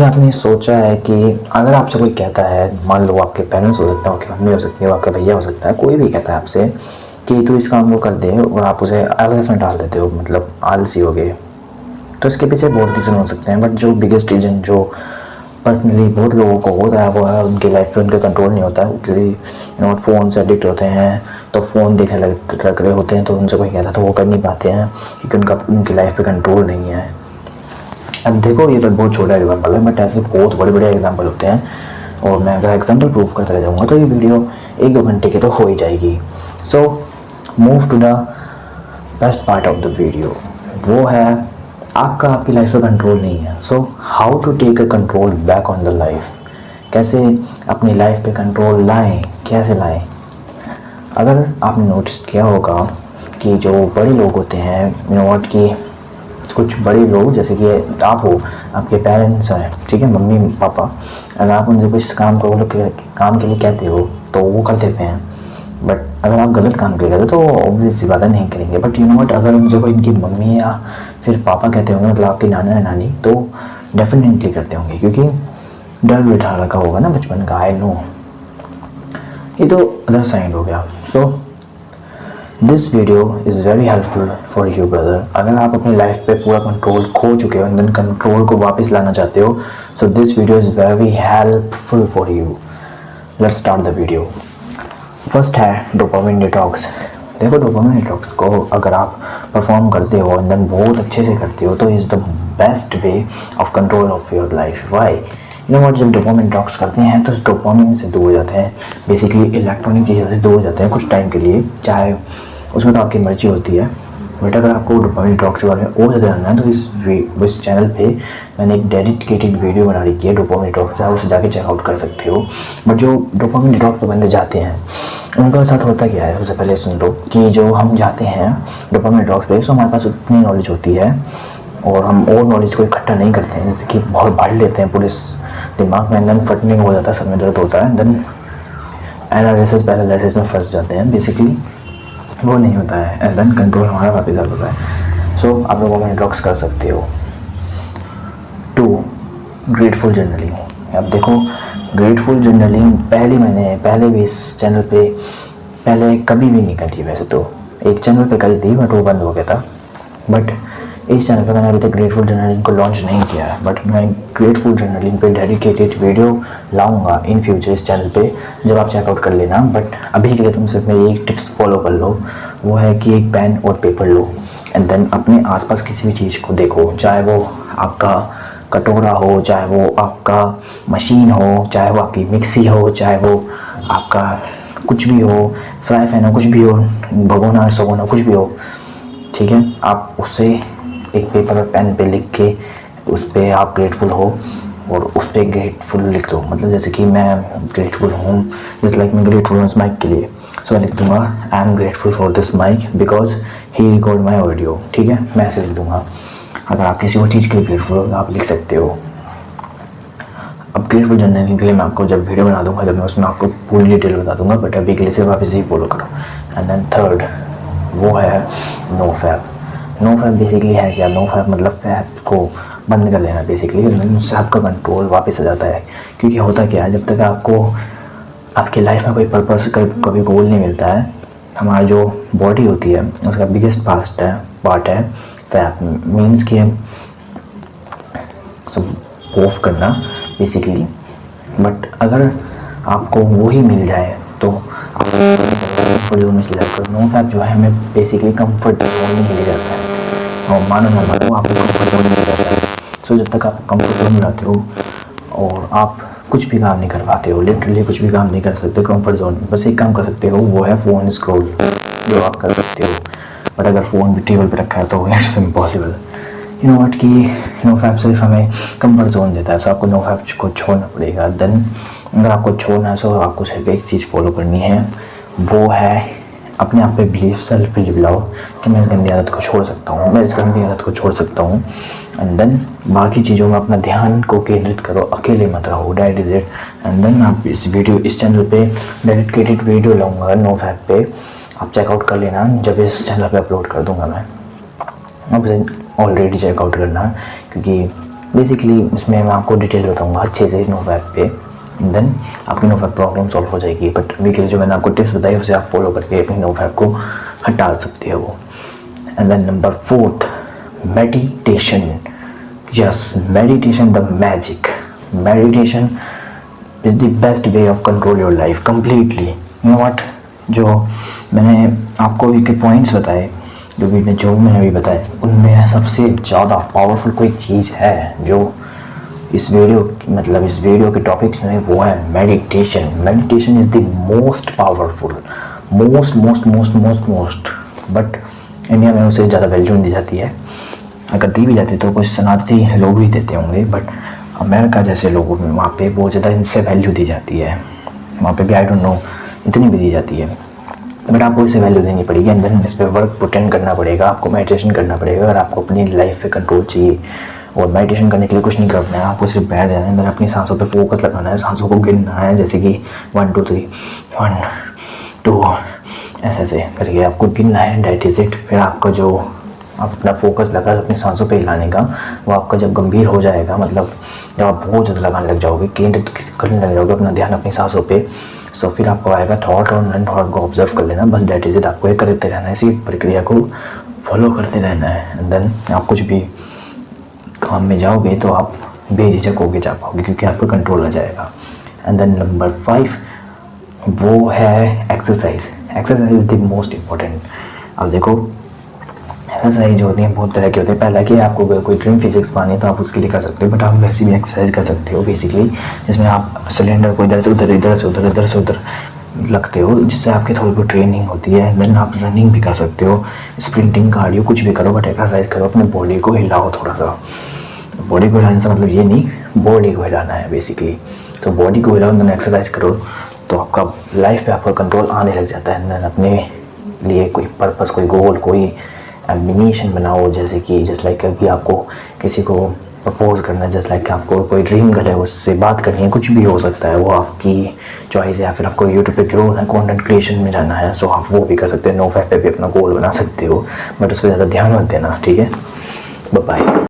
आपने सोचा है कि अगर आपसे कोई कहता है, मान लो आपके पेरेंट्स हो सकते हैं, आपकी मम्मी हो सकती है, आपका भैया हो सकता है, कोई भी कहता है आपसे कि तू इस काम को कर दे और आप उसे आलस में डाल देते हो, मतलब आलसी हो गए, तो इसके पीछे बहुत रीज़न हो सकते हैं। बट जो बिगेस्ट रीज़न जो पर्सनली बहुत लोगों को होता है वो है उनकी लाइफ पे उनका कंट्रोल नहीं होता है, क्योंकि फ़ोन से एडिक्ट होते हैं, तो फ़ोन देखने लग रहे होते हैं, तो उनसे कोई कहता है तो वो कर नहीं पाते हैं क्योंकि उनकी लाइफ पे कंट्रोल नहीं है। अब देखो ये तो बहुत छोटा एग्जाम्पल है, बट ऐसे बहुत बड़े बड़े एग्जाम्पल होते हैं और मैं अगर एग्जाम्पल प्रूफ करते रह जाऊँगा तो ये वीडियो 1-2 घंटे की तो हो ही जाएगी। So move to the best part of the video, वो है आपका आपकी लाइफ पे कंट्रोल नहीं है। So how to take a control back on the life, कैसे अपनी लाइफ पे कंट्रोल लाएं, कैसे लाएं। अगर आपने नोटिस किया होगा कि जो बड़े लोग होते हैं, व्हाट की कुछ बड़े लोग जैसे कि आप हो, आपके पेरेंट्स हैं, ठीक है, मम्मी पापा, अगर आप उनसे कुछ काम को काम के लिए कहते हो तो वो कर देते हैं। बट अगर आप गलत काम के लिए कहते हो तो ऑब्वियस सी बात है नहीं करेंगे। बट बट अगर उनसे कोई इनकी मम्मी या फिर पापा कहते होंगे, मतलब आपके नाना या नानी, तो डेफिनेटली करते होंगे क्योंकि डर बैठा रखा होगा ना बचपन का। आई नो, ये तो अदर साइड हो गया। So this video is very helpful for you brother. अगर आप अपनी लाइफ पे पूरा कंट्रोल खो चुके हो एंड देन कंट्रोल को वापस लाना चाहते हो, so this video is very helpful for you. Let's start the video. First है डोपामिन डिटॉक्स। देखो डोपामिन डिटॉक्स को अगर आप परफॉर्म करते हो एंड देन बहुत अच्छे से करते हो तो is the best way of control of your life. Why what, जब डोपामिन डिटॉक्स करते हैं तो डोपामिन से दूर हो जाते हैं, बेसिकली इलेक्ट्रॉनिक चीज़ों से दूर हो जाते हैं कुछ टाइम के लिए, चाहे उसमें तो आपकी मर्जी होती है। बट अगर आपको डोपामिन डिटॉक्स के बारे में और ज़्यादा जानना है तो इस चैनल पे मैंने एक डेडिकेटेड वीडियो बना रखी है डोपामिन डिटॉक्स, आप उसे जाके चेकआउट कर सकते हो। बट जो डोपामिन डिटॉक्स पे बंदे जाते हैं उनके साथ होता क्या है, सबसे पहले सुन लो कि जो हम जाते हैं डोपामिन डिटॉक्स पे, तो हमारे पास उतनी नॉलेज होती है और हम और नॉलेज को इकट्ठा नहीं करते हैं, जैसे कि बहुत भर लेते हैं पूरे दिमाग में, देन फटने हो जाता है, सर में दर्द होता है, देन एनालिसिस पैरालिसिस में फंस जाते हैं। बेसिकली वो नहीं होता है एंड देन कंट्रोल हमारा वापस आ जाता है। सो आप लोगों में डिटॉक्स कर सकते हो। 2, ग्रेटफुल जर्नलिंग। अब देखो ग्रेटफुल जर्नलिंग पहले भी इस चैनल पे पहले कभी भी नहीं करी, वैसे तो एक चैनल पे करी थी बट वो बंद हो गया था। बट इस चैनल पे मैंने अभी तक ग्रेटफुल जर्नलिंग को लॉन्च नहीं किया है, बट मैं ग्रेटफुल जर्नलिंग पे डेडिकेटेड वीडियो लाऊंगा इन फ्यूचर इस चैनल पे, जब आप चेकआउट कर लेना। बट अभी के लिए तुम सिर्फ मेरी एक टिप्स फॉलो कर लो, वो है कि एक पेन और पेपर लो एंड देन अपने आसपास किसी भी चीज़ को देखो, चाहे वो आपका कटोरा हो, चाहे वो आपका मशीन हो, चाहे वो आपकी मिक्सी हो, चाहे वो आपका कुछ भी हो, फ्राई पैन हो, कुछ भी हो, भगोना सगोना कुछ भी हो, ठीक है। आप उससे एक पेपर और पेन पे लिख के उस पर आप ग्रेटफुल हो और उस पर ग्रेटफुल लिख दो, मतलब जैसे कि मैं ग्रेटफुल हूँ, जैसे लाइक मैं ग्रेटफुल हूँ इस माइक के लिए, सो मैं लिख दूँगा I am grateful for this mic because he record my audio, ठीक है, मैं ऐसे लिख दूँगा। अगर आप किसी और चीज़ के लिए ग्रेटफुल हो आप लिख सकते हो। अब ग्रेटफुल जर्नलिंग के लिए मैं आपको जब वीडियो बना दूँगा, जब मैं उसमें आपको पूरी डिटेल बता दूँगा, बट अभी के लिए सिर्फ आप इसी फॉलो करो। एंड देन थर्ड वो है no fap. No fap basically है क्या, नो फैप मतलब फैप को बंद कर देना बेसिकली, उससे आपका कंट्रोल वापस आ जाता है। क्योंकि होता क्या है, जब तक आपको आपकी लाइफ में कोई पर्पस कभी गोल नहीं मिलता है, हमारा जो बॉडी होती है उसका बिगेस्ट पार्ट है फैप, मीन्स कि सब ऑफ करना बेसिकली। बट अगर आपको वो ही मिल जाए तो कंफर्ट जोन में चले जाकर नो फैप जो है हमें बेसिकली कंफर्ट जोन में ले जाता है, और मानो ना मानो आपको कंफर्ट जोन में ले जाता है। सो जब तक आप कंफर्ट जोन में रहते हो और आप कुछ भी काम नहीं कर पाते हो, लिटरली कुछ भी काम नहीं कर सकते कंफर्ट जोन में, बस एक काम कर सकते हो, वो है फ़ोन स्क्रॉल, जो आप कर सकते हो। बट अगर फ़ोन भी टेबल पे रखा है तो इट्स इम्पॉसिबल। व्हाट कि नो फैप सिर्फ हमें कंफर्ट जोन देता है, सो आपको नो फैप को छोड़ना पड़ेगा। देन अगर आपको छोड़ना है तो आपको सिर्फ एक चीज़ फॉलो करनी है, वो है अपने आप पे बिलीफ, सेल्फ बिलीव लाओ कि मैं इस गंदी आदत को छोड़ सकता हूँ, मैं इस गंदी आदत को छोड़ सकता हूँ। एंड देन बाकी चीज़ों में अपना ध्यान को केंद्रित करो, अकेले मत रहो, that is it. And then आप इस चैनल पे डेडिकेटेड वीडियो लाऊंगा नो फैप पे, आप चेकआउट कर लेना जब इस चैनल पे अपलोड कर दूँगा मैं। आप ऑलरेडी चेकआउट करना, क्योंकि बेसिकली इसमें मैं आपको डिटेल बताऊंगा अच्छे से नोफैप पे, देन आपकी नोफैप प्रॉब्लम सॉल्व हो जाएगी। बट वीकली जो मैंने आपको टिप्स बताई उसे आप फॉलो करके अपनी नोफैप को हटा सकते हो। And then number 4, meditation. Yes, meditation the magic. Meditation is the best way of control your life completely. You know what, जो मैंने आपको एक पॉइंट्स बताए, जो मैंने अभी बताए, उनमें सबसे ज़्यादा पावरफुल कोई चीज़ है जो इस वीडियो के टॉपिक्स में, वो है meditation. Meditation is the most powerful, most. But India में उसे ज़्यादा वैल्यू नहीं दी जाती है। अगर दी भी जाती तो कुछ सनातनी लोग ही देते होंगे, बट अमेरिका जैसे लोगों में वहाँ पे बहुत ज़्यादा इनसे वैल्यू दी जाती है। वहाँ पे भी आई डोंट नो इतनी भी दी जाती है, बट आपको इसे वैल्यू देनी पड़ेगी। एंड देन इस पर वर्क पुट करना पड़ेगा, आपको मेडिटेशन करना पड़ेगा अगर आपको अपनी लाइफ पे कंट्रोल चाहिए। और मेडिटेशन करने के लिए कुछ नहीं करना है, आपको सिर्फ बैठ जाना है, मैंने अपनी सांसों पे फोकस लगाना है, सांसों को गिनना है, जैसे कि 1 2 3 1 2 ऐसे करके आपको गिनना है, डेट इज इट। फिर आपका जो आप अपना फोकस लगा अपनी सांसों पे हिलाने का, वो आपका जब गंभीर हो जाएगा, मतलब जब आप बहुत ज़्यादा लगाने लग जाओगे, केंद्रित करने लग जाओगे अपना ध्यान अपनी सांसों पे, तो फिर आपको आएगा थॉट, और नॉन थॉट को ऑब्जर्व कर लेना, बस डेट इज इट। आपको ये करते रहना है, इसी प्रक्रिया को फॉलो करते रहना है। एंड देन आप कुछ भी काम में जाओगे तो आप बेझिझक होके जा पाओगे, क्योंकि आपका कंट्रोल आ जाएगा। एंड देन नंबर 5 वो है exercise. Exercise is the most important. अब देखो, एक्सरसाइज जो होती है बहुत तरह की होती है। पहला कि आपको कोई ड्रीम फिजिक्स पानी है तो आप उसके लिए कर सकते हो, बट आप वैसे भी एक्सरसाइज कर सकते हो बेसिकली, जिसमें आप सिलेंडर को इधर से उधर लगते हो, जिससे आपकी थोड़ी बहुत ट्रेनिंग होती है। देन आप रनिंग भी कर सकते हो, स्प्रिंटिंग, कार्डियो, कुछ भी करो, बट एक्सरसाइज करो, अपने बॉडी को हिलाओ थोड़ा सा। बॉडी को हिलाने से मतलब ये नहीं, बॉडी को हिलाना है बेसिकली। तो बॉडी को हिलाओ, देन एक्सरसाइज करो, तो आपका लाइफ पे आपका कंट्रोल आने लग जाता है। देन अपने लिए कोई पर्पस, कोई गोल, कोई एम्बिशन बनाओ, जैसे कि जस्ट लाइक अभी आपको किसी को प्रपोज करना है, जस्ट लाइक आपको कोई ड्रीम गर्ल है उससे बात करनी है, कुछ भी हो सकता है, वो आपकी चॉइस है। या फिर आपको यूट्यूब पे ग्रो है, कंटेंट क्रिएशन में जाना है, सो आप वो भी कर सकते हो। नोफैप पे भी अपना गोल बना सकते हो, बट उस पर ज़्यादा ध्यान मत देना, ठीक है। Bye bye.